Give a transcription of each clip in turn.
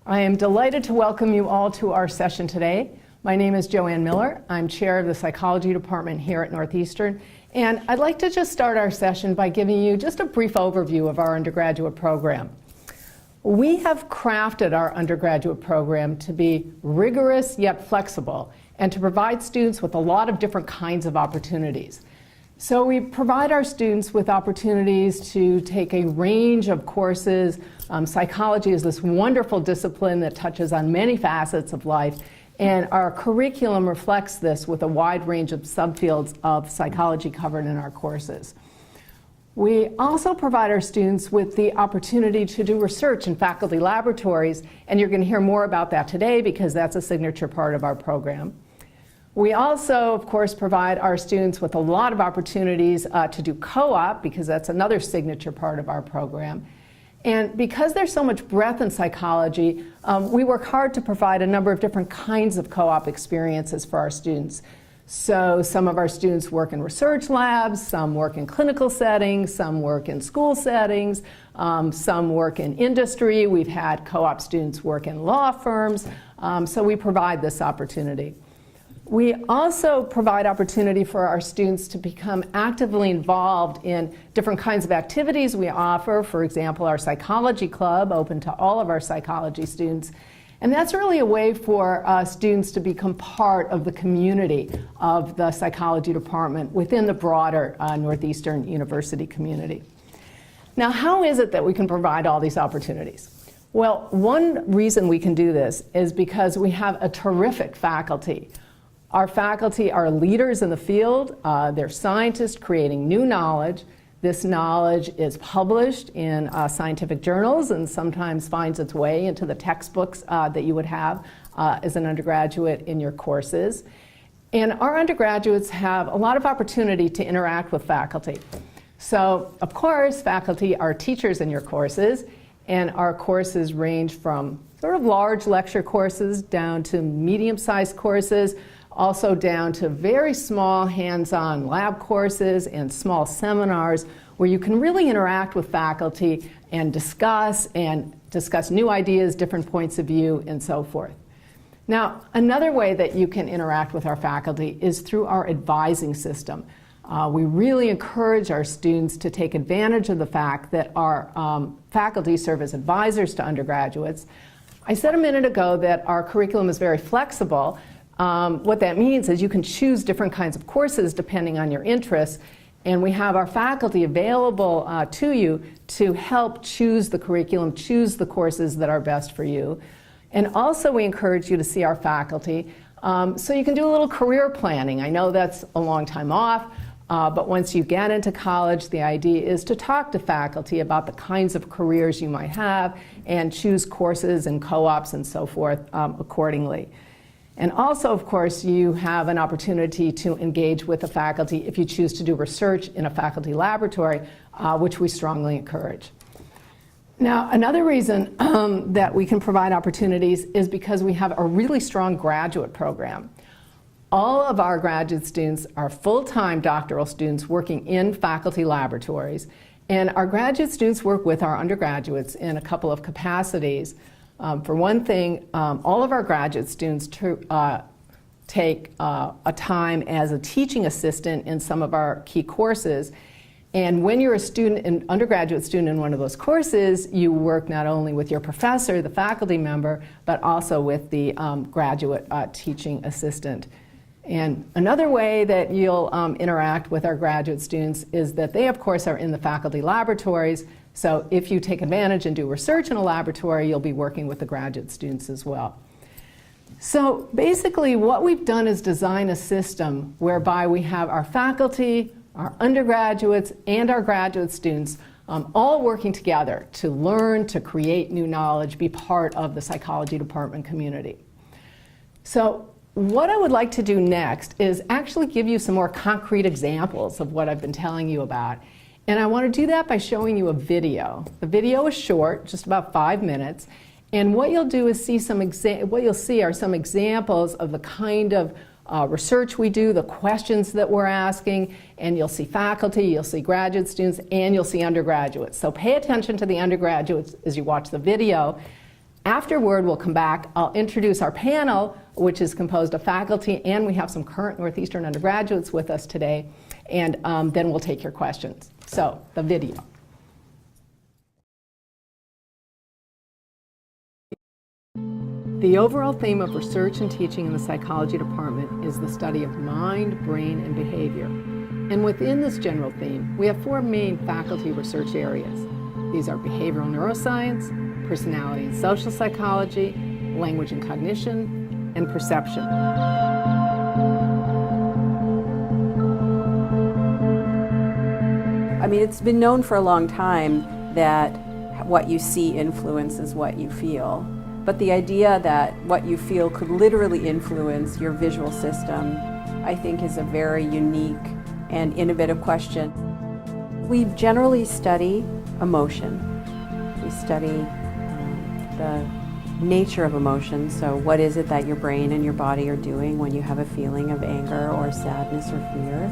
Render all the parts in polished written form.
I am delighted to welcome you all to our session today. My name is Joanne Miller. I'm chair of the psychology department here at Northeastern, and I'd like to just start our session by giving you just a brief overview of our undergraduate program. We have crafted our undergraduate program to be rigorous yet flexible and to provide students with a lot of different kinds of opportunities. So we provide our students with opportunities to take a range of courses. Psychology is this wonderful discipline that touches on many facets of life, and our curriculum reflects this with a wide range of subfields of psychology covered in our courses. We also provide our students with the opportunity to do research in faculty laboratories, and you're going to hear more about that today because that's a signature part of our program. We also, of course, provide our students with a lot of opportunities to do co-op, because that's another signature part of our program. And because there's so much breadth in psychology, we work hard to provide a number of different kinds of co-op experiences for our students. So some of our students work in research labs, some work in clinical settings, some work in school settings, some work in industry. We've had co-op students work in law firms, so we provide this opportunity. We also provide opportunity for our students to become actively involved in different kinds of activities we offer. For example, our psychology club, open to all of our psychology students. And that's really a way for students to become part of the community of the psychology department within the broader Northeastern University community. Now, how is it that we can provide all these opportunities? Well, one reason we can do this is because we have a terrific faculty. Our faculty are leaders in the field. They're scientists creating new knowledge. This knowledge is published in scientific journals and sometimes finds its way into the textbooks that you would have as an undergraduate in your courses. And our undergraduates have a lot of opportunity to interact with faculty. So, of course, faculty are teachers in your courses, and our courses range from sort of large lecture courses down to medium-sized courses, also down to very small hands-on lab courses and small seminars where you can really interact with faculty and discuss new ideas, different points of view, and so forth. Now, another way that you can interact with our faculty is through our advising system. We really encourage our students to take advantage of the fact that our faculty serve as advisors to undergraduates. I said a minute ago that our curriculum is very flexible. What that means is you can choose different kinds of courses depending on your interests, and we have our faculty available to you to help choose the curriculum, choose the courses that are best for you. And also we encourage you to see our faculty so you can do a little career planning. I know that's a long time off, but once you get into college, the idea is to talk to faculty about the kinds of careers you might have and choose courses and co-ops and so forth accordingly. And also, of course, you have an opportunity to engage with the faculty if you choose to do research in a faculty laboratory, which we strongly encourage. Now, another reason that we can provide opportunities is because we have a really strong graduate program. All of our graduate students are full-time doctoral students working in faculty laboratories, and our graduate students work with our undergraduates in a couple of capacities. For one thing, all of our graduate students take a time as a teaching assistant in some of our key courses. And when you're an undergraduate student in one of those courses, you work not only with your professor, the faculty member, but also with the graduate teaching assistant. And another way that you'll interact with our graduate students is that they, of course, are in the faculty laboratories. So if you take advantage and do research in a laboratory, you'll be working with the graduate students as well. So basically what we've done is design a system whereby we have our faculty, our undergraduates, and our graduate students all working together to learn, to create new knowledge, be part of the psychology department community. So what I would like to do next is actually give you some more concrete examples of what I've been telling you about. And I want to do that by showing you a video. The video is short, just about 5 minutes, and what you'll do is see what you'll see are some examples of the kind of research we do, the questions that we're asking, and you'll see faculty, you'll see graduate students, and you'll see undergraduates. So pay attention to the undergraduates as you watch the video. Afterward, we'll come back. I'll introduce our panel, which is composed of faculty, and we have some current Northeastern undergraduates with us today, and then we'll take your questions. So, the video. The overall theme of research and teaching in the psychology department is the study of mind, brain, and behavior. And within this general theme, we have 4 main faculty research areas. These are behavioral neuroscience, personality and social psychology, language and cognition, and perception. I mean, it's been known for a long time that what you see influences what you feel. But the idea that what you feel could literally influence your visual system, I think, is a very unique and innovative question. We generally study emotion. We study the nature of emotion. So what is it that your brain and your body are doing when you have a feeling of anger or sadness or fear?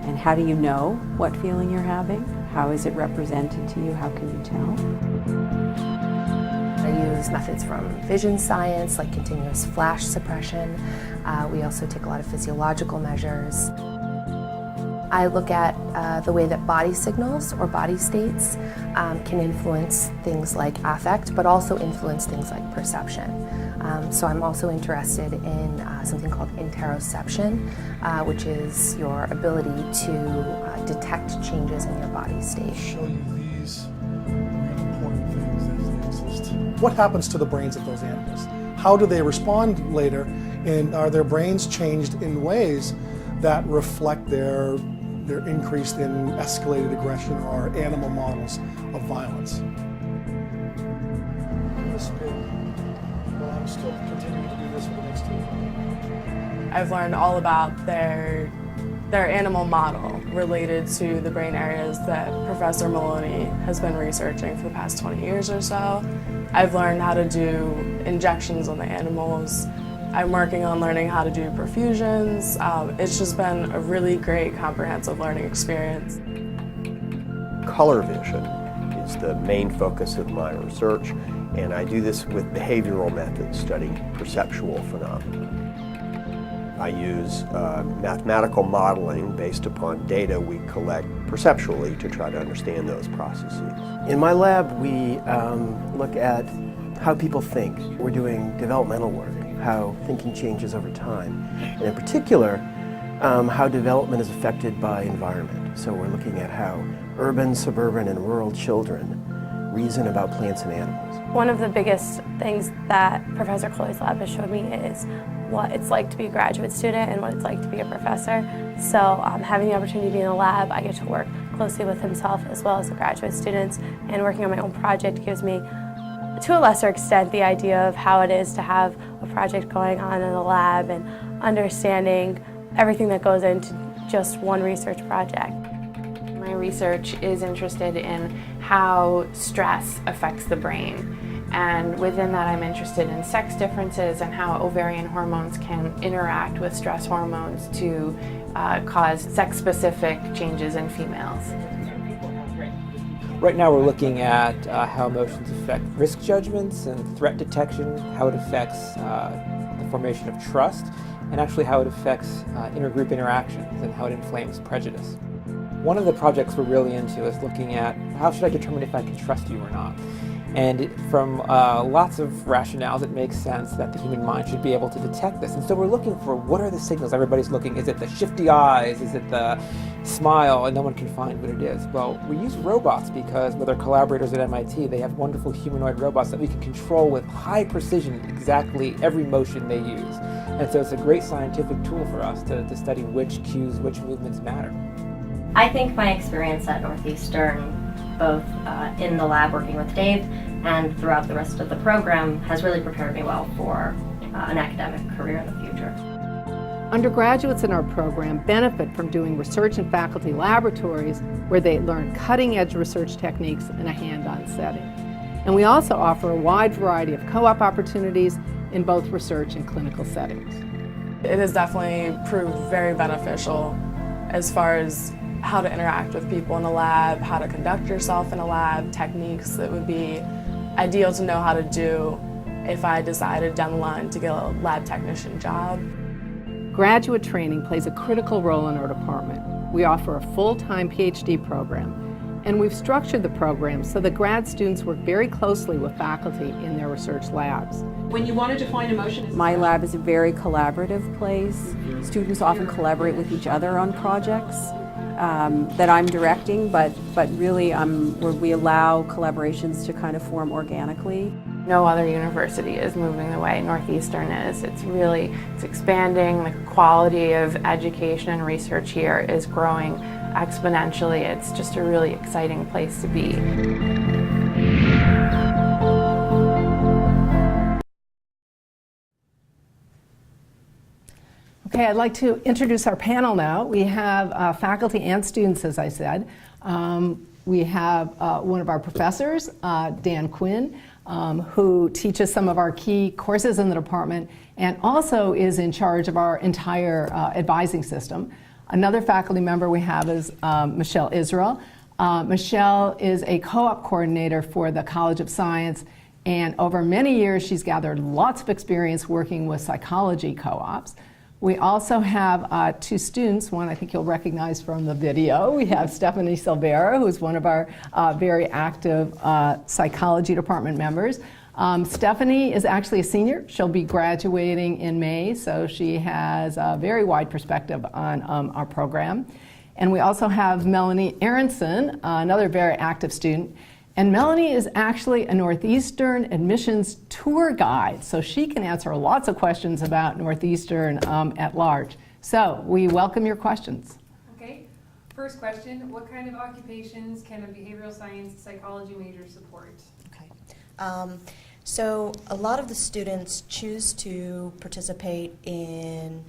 And how do you know what feeling you're having? How is it represented to you? How can you tell? I use methods from vision science, like continuous flash suppression. We also take a lot of physiological measures. I look at the way that body signals or body states can influence things like affect, but also influence things like perception. So I'm also interested in something called Interoception, which is your ability to detect changes in your body state. I'll show you these really important things that exist. What happens to the brains of those animals? How do they respond later? And are their brains changed in ways that reflect their increase in escalated aggression or animal models of violence? I'm still continuing to do this for the next 2 years. I've learned all about their animal model related to the brain areas that Professor Maloney has been researching for the past 20 years or so. I've learned how to do injections on the animals. I'm working on learning how to do perfusions. It's just been a really great comprehensive learning experience. Color vision is the main focus of my research, and I do this with behavioral methods, studying perceptual phenomena. I use mathematical modeling based upon data we collect perceptually to try to understand those processes. In my lab, we look at how people think. We're doing developmental work, how thinking changes over time, and in particular, how development is affected by environment. So we're looking at how urban, suburban, and rural children reason about plants and animals. One of the biggest things that Professor Chloe's lab has showed me is what it's like to be a graduate student and what it's like to be a professor. So having the opportunity to be in the lab, I get to work closely with himself as well as the graduate students, and working on my own project gives me, to a lesser extent, the idea of how it is to have a project going on in the lab and understanding everything that goes into just one research project. My research is interested in how stress affects the brain. And within that, I'm interested in sex differences and how ovarian hormones can interact with stress hormones to cause sex-specific changes in females. Right now we're looking at how emotions affect risk judgments and threat detection, how it affects the formation of trust, and actually how it affects intergroup interactions and how it inflames prejudice. One of the projects we're really into is looking at how should I determine if I can trust you or not. And from lots of rationales, it makes sense that the human mind should be able to detect this. And so we're looking for what are the signals everybody's looking. Is it the shifty eyes? Is it the smile? And no one can find what it is. Well, we use robots because with our collaborators at MIT, they have wonderful humanoid robots that we can control with high precision exactly every motion they use. And so it's a great scientific tool for us to study which cues, which movements matter. I think my experience at Northeastern, both in the lab working with Dave and throughout the rest of the program, has really prepared me well for an academic career in the future. Undergraduates in our program benefit from doing research in faculty laboratories where they learn cutting-edge research techniques in a hands-on setting. And we also offer a wide variety of co-op opportunities in both research and clinical settings. It has definitely proved very beneficial as far as how to interact with people in a lab, how to conduct yourself in a lab, techniques that would be ideal to know how to do if I decided down the line to get a lab technician job. Graduate training plays a critical role in our department. We offer a full-time PhD program, and we've structured the program so that grad students work very closely with faculty in their research labs. When you want to define emotion, My lab is a very collaborative place. Students often collaborate with each other on projects that I'm directing, but really where we allow collaborations to kind of form organically. No other university is moving the way Northeastern is. It's expanding. The quality of education and research here is growing exponentially. It's just a really exciting place to be. Okay, I'd like to introduce our panel now. We have faculty and students, as I said. We have one of our professors, Dan Quinn, who teaches some of our key courses in the department and also is in charge of our entire advising system. Another faculty member we have is Michelle Israel. Michelle is a co-op coordinator for the College of Science, and over many years she's gathered lots of experience working with psychology co-ops. We also have two students, one I think you'll recognize from the video. We have Stephanie Silvera, who's one of our very active psychology department members. Stephanie is actually a senior. She'll be graduating in May, so she has a very wide perspective on our program. And we also have Melanie Aronson, another very active student. And Melanie is actually a Northeastern admissions tour guide, so she can answer lots of questions about Northeastern at large. So we welcome your questions. Okay, first question, what kind of occupations can a behavioral science psychology major support? Okay. So a lot of the students choose to participate in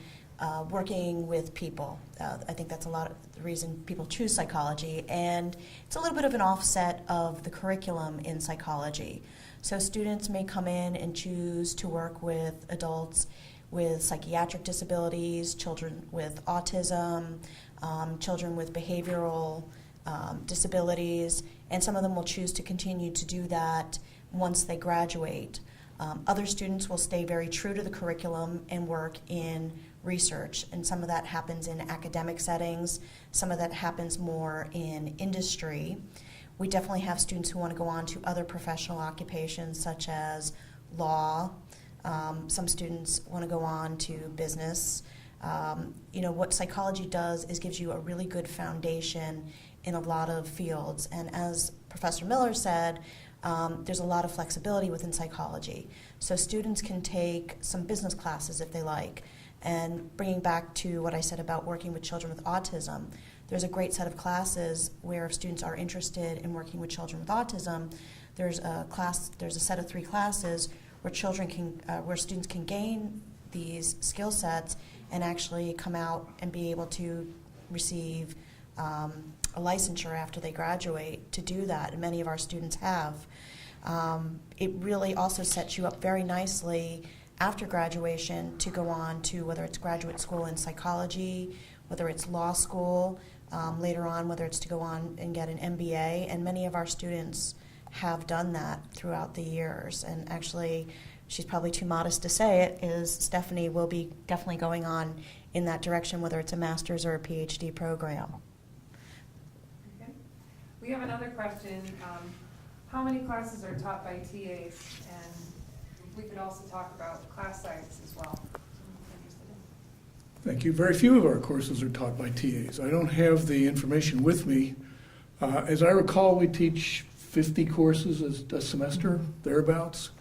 working with people. I think that's a lot of the reason people choose psychology, and it's a little bit of an offset of the curriculum in psychology. So students may come in and choose to work with adults with psychiatric disabilities, children with autism, children with behavioral disabilities, and some of them will choose to continue to do that once they graduate. Other students will stay very true to the curriculum and work in research, and some of that happens in academic settings, some of that happens more in industry. We definitely have students who want to go on to other professional occupations such as law. Some students want to go on to business. What psychology does is gives you a really good foundation in a lot of fields, and as Professor Miller said, there's a lot of flexibility within psychology. So students can take some business classes if they like. And bringing back to what I said about working with children with autism, there's a great set of classes where if students are interested in working with children with autism, there's a set of 3 classes where students can gain these skill sets and actually come out and be able to receive a licensure after they graduate to do that, and many of our students have. It really also sets you up very nicely after graduation to go on to whether it's graduate school in psychology, whether it's law school, later on whether it's to go on and get an MBA, and many of our students have done that throughout the years. And actually, she's probably too modest to say it, is Stephanie will be definitely going on in that direction, whether it's a master's or a PhD program. Okay. We have another question. How many classes are taught by TAs? And we could also talk about class size as well. Thank you. Very few of our courses are taught by TAs. I don't have the information with me. As I recall, we teach 50 courses a semester, thereabouts.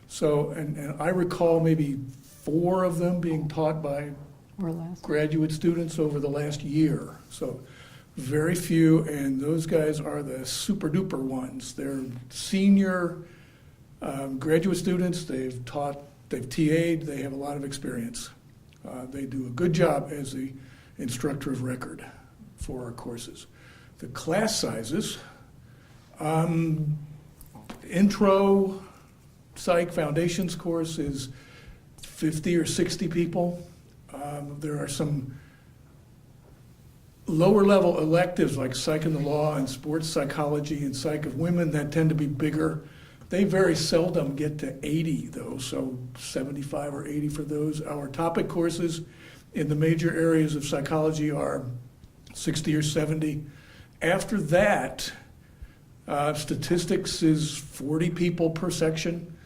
So, and I recall maybe 4 of them being taught by graduate students over the last year. So very few, and those guys are the super duper ones. They're senior graduate students. They've TA'd, they have a lot of experience. They do a good job as the instructor of record for our courses. The class sizes, intro psych foundations course is 50 or 60 people. There are some lower level electives like psych in the law and sports psychology and psych of women that tend to be bigger. They very seldom get to 80 though, so 75 or 80 for those. Our topic courses in the major areas of psychology are 60 or 70. After that, statistics is 40 people per section.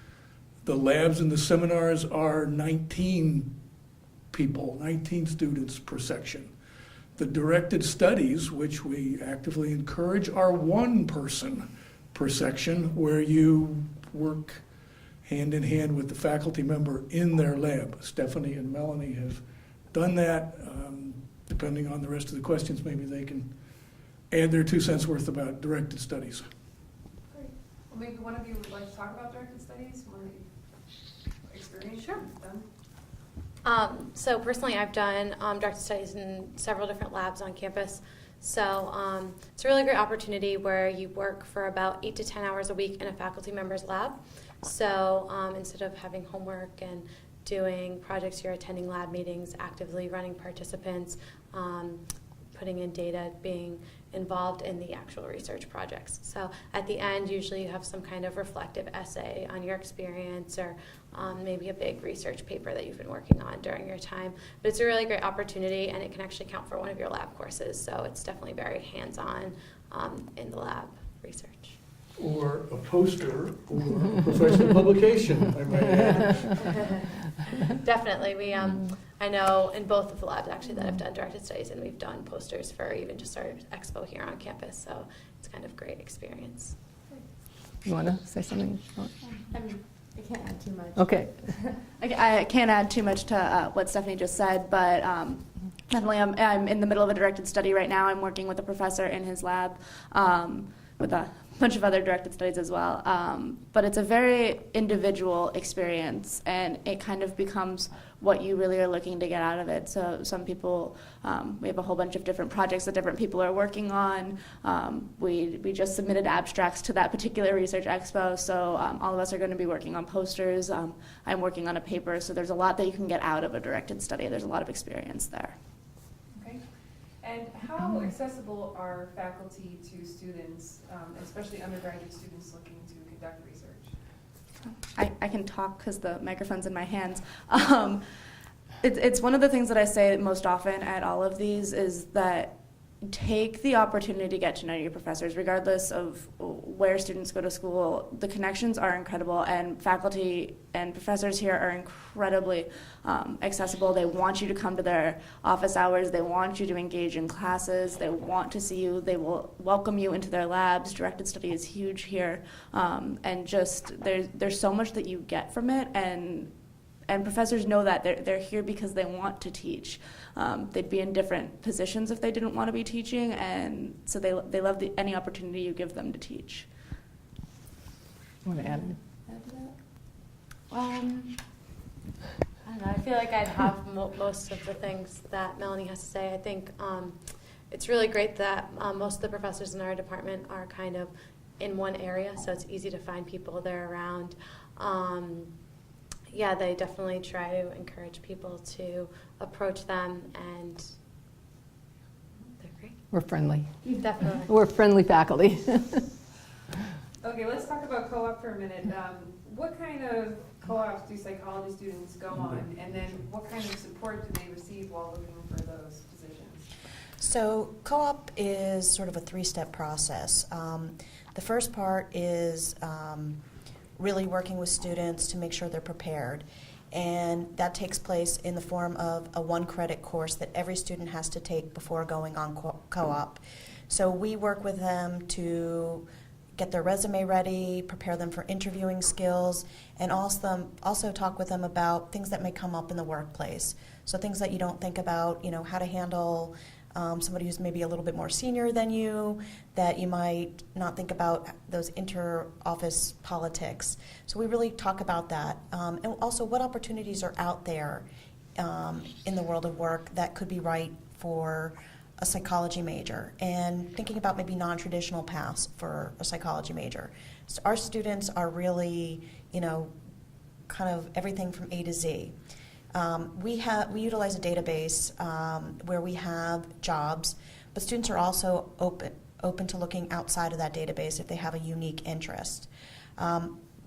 The labs and the seminars are 19 people, 19 students per section. The directed studies, which we actively encourage, are 1 person per section, where you work hand in hand with the faculty member in their lab. Stephanie and Melanie have done that. Depending on the rest of the questions, maybe they can add their 2 cents worth about directed studies. Great. Well, maybe one of you would like to talk about directed studies, one experience you've done. So personally, I've done directed studies in several different labs on campus. So it's a really great opportunity where you work for about 8 to 10 hours a week in a faculty member's lab. So instead of having homework and doing projects, you're attending lab meetings, actively running participants, putting in data, being involved in the actual research projects. So at the end, usually you have some kind of reflective essay on your experience, or maybe a big research paper that you've been working on during your time. But it's a really great opportunity, and it can actually count for one of your lab courses. So it's definitely very hands-on in the lab research. Or a poster, or a professional publication, I might add. Definitely. I know in both of the labs actually that I've done directed studies, and we've done posters for even just our expo here on campus. So it's kind of great experience. You want to say something? I can't add too much. Okay. I can't add too much to what Stephanie just said, but definitely I'm in the middle of a directed study right now. I'm working with a professor in his lab with a bunch of other directed studies as well. But it's a very individual experience, and it kind of becomes what you really are looking to get out of it. So some people, we have a whole bunch of different projects that different people are working on. We just submitted abstracts to that particular research expo, so all of us are going to be working on posters. I'm working on a paper, so there's a lot that you can get out of a directed study. There's a lot of experience there. Okay. And how accessible are faculty to students, especially undergraduate students looking to conduct research? I can talk because the microphone's in my hands. It's one of the things that I say most often at all of these is that take the opportunity to get to know your professors, regardless of where students go to school. The connections are incredible, and faculty and professors here are incredibly accessible. They want you to come to their office hours. They want you to engage in classes. They want to see you. They will welcome you into their labs. Directed study is huge here, and just there's so much that you get from it, and professors know that they're here because they want to teach. They'd be in different positions if they didn't want to be teaching, and so they love any opportunity you give them to teach. You want to add anything? I don't know. I feel like I'd have most of the things that Melanie has to say. I think it's really great that most of the professors in our department are kind of in one area, so it's easy to find people there around. Yeah, they definitely try to encourage people to approach them, and they're great. We're friendly. Definitely. We're friendly faculty. Okay, let's talk about co-op for a minute. What kind of co-ops do psychology students go on, and then what kind of support do they receive while looking for those positions? So co-op is sort of a 3-step process. The first part is really working with students to make sure they're prepared. And that takes place in the form of a 1-credit course that every student has to take before going on co-op. So we work with them to get their resume ready, prepare them for interviewing skills, and also talk with them about things that may come up in the workplace. So things that you don't think about, how to handle somebody who's maybe a little bit more senior than you, that you might not think about those inter-office politics. So we really talk about that. And also what opportunities are out there in the world of work that could be right for a psychology major, and thinking about maybe non-traditional paths for a psychology major. So our students are really, kind of everything from A to Z. We utilize a database where we have jobs, but students are also open to looking outside of that database if they have a unique interest.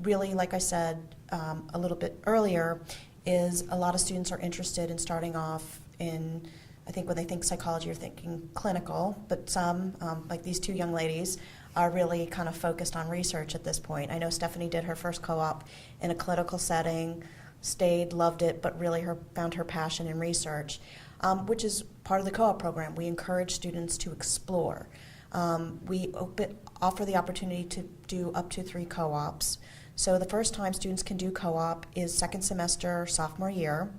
really, like I said a little bit earlier, is a lot of students are interested in starting off in, I think when they think psychology, you're thinking clinical, but some, like these two young ladies, are really kind of focused on research at this point. I know Stephanie did her first co-op in a clinical setting, stayed, loved it, but really found her passion in research, which is part of the co-op program. We encourage students to explore. We offer the opportunity to do up to 3 co-ops. So the first time students can do co-op is second semester, sophomore year.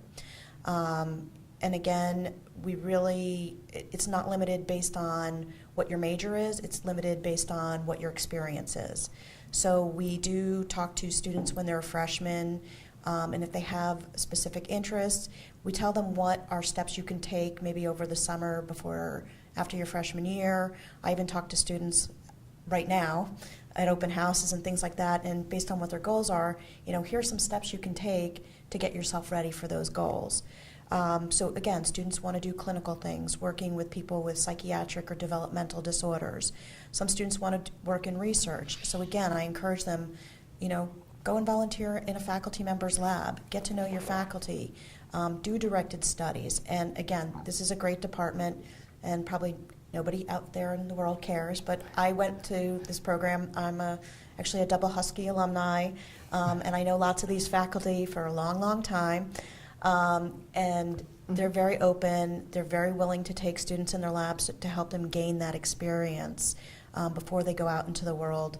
And again, it's not limited based on what your major is, it's limited based on what your experience is. So we do talk to students when they're freshmen, and if they have specific interests, we tell them what are steps you can take maybe over the summer after your freshman year. I even talk to students right now at open houses and things like that, and based on what their goals are, here's some steps you can take to get yourself ready for those goals. So again, students want to do clinical things, working with people with psychiatric or developmental disorders. Some students want to work in research. So again, I encourage them, go and volunteer in a faculty member's lab, get to know your faculty, do directed studies. And again, this is a great department, and probably nobody out there in the world cares, but I went to this program. I'm actually a Double Husky alumni, and I know lots of these faculty for a long, long time. And they're very open, they're very willing to take students in their labs to help them gain that experience before they go out into the world,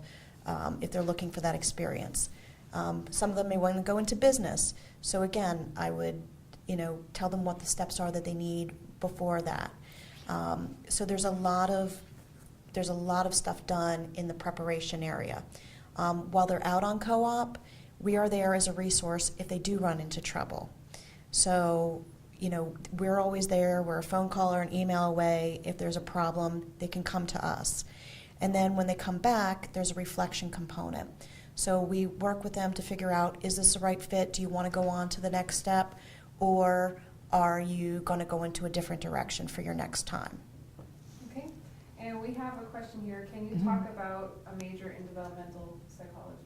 if they're looking for that experience. Some of them may want to go into business. So again, I would, tell them what the steps are that they need before that. So there's a lot of stuff done in the preparation area. While they're out on co-op, we are there as a resource if they do run into trouble. So, we're always there. We're a phone call or an email away. If there's a problem, they can come to us. And then when they come back, there's a reflection component. So we work with them to figure out, is this the right fit? Do you want to go on to the next step? Or are you going to go into a different direction for your next time? Okay, and we have a question here. Can you talk about a major in developmental psychology?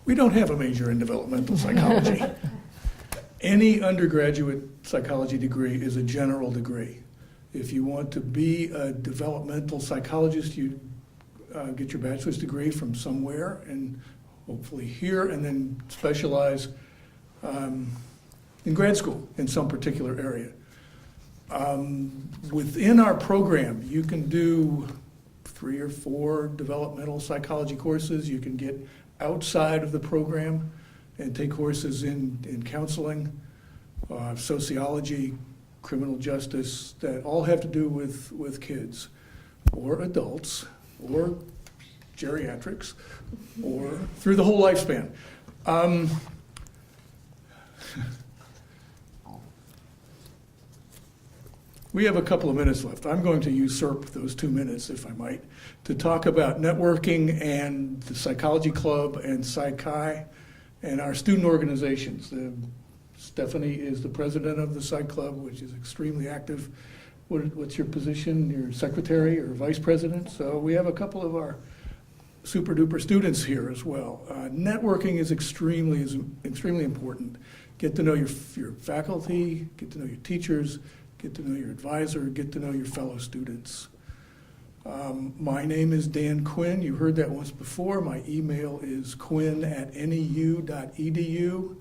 We don't have a major in developmental psychology. Any undergraduate psychology degree is a general degree. If you want to be a developmental psychologist, you get your bachelor's degree from somewhere, and hopefully here, and then specialize in grad school in some particular area. Within our program, you can do 3 or 4 developmental psychology courses. You can get outside of the program and take courses in counseling, sociology, criminal justice, that all have to do with kids or adults or geriatrics or through the whole lifespan. We have a couple of minutes left. I'm going to usurp those 2 minutes, if I might, to talk about networking and the Psychology Club and Psych-Chi and our student organizations. Stephanie is the president of the Psych Club, which is extremely active. What's your position? You're secretary or vice president? So we have a couple of our super duper students here as well. Networking is extremely important. Get to know your faculty, get to know your teachers, get to know your advisor, get to know your fellow students. My name is Dan Quinn. You heard that once before. My email is quinn@neu.edu.